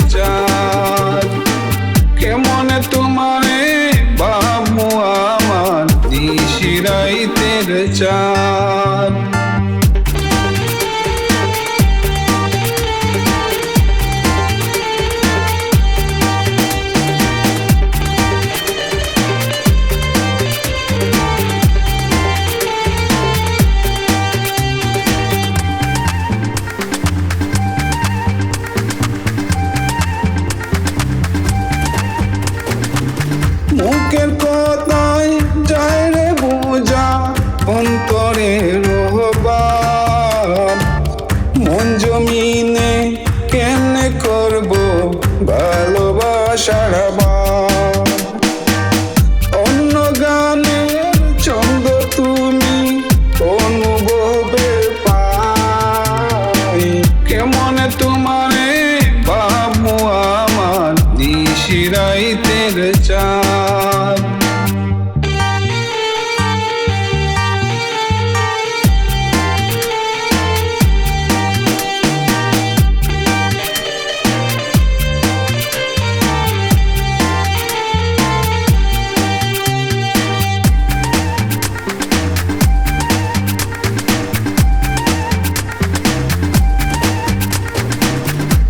চাঁদ কেমনে তোমারে ভাবমু আমার নিশিরাইতের চাঁদ মুখের কথায় যায় রে বোঝা অন্তরের রহবান মন জমিনে কেমনে করব ভালোবাসার বান অন্য গানের ছন্দ তুমি অনুভবে পাই কেমনে তোমারে ভাবমু আমার নিশিরাইতের চাঁদ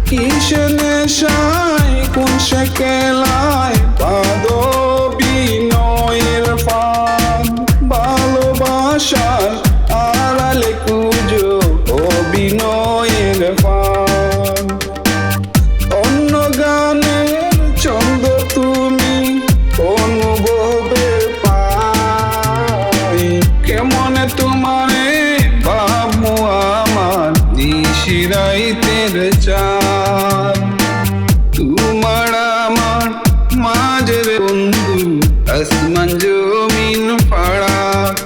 কিসের নেশায় কোন সে খেলায় পাদো বিনয়ের ফান ভালোবাসার আড়ালে কুজো অভিনয়ের ফান অন্য গানের ছন্দ তুমি অনুভবে পাই কেমনে তোমারে ভাবমু আমার নিশিরাইতের চাঁদ তোমার আমার মাঝের বন্ধু আসমান জমিন ফারাক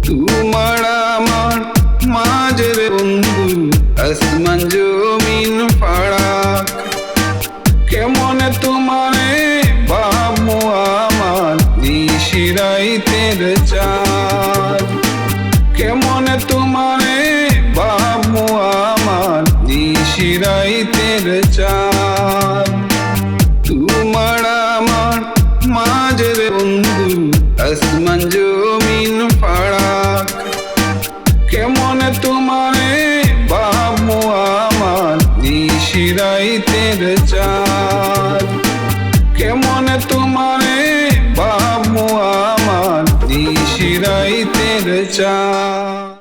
তোমার আমার মাঝের বন্ধু আসমান জমিন ফারাক কেমনে তোমারে ভাবমু আমার নিশিরাইতের চাঁদ কেমনে তোমারে ভাবমু আমার নিশিরাইতের চাঁদ তোমার আমার মাঝের বন্ধু আসমান জমিন ফারাক কেমনে তোমারে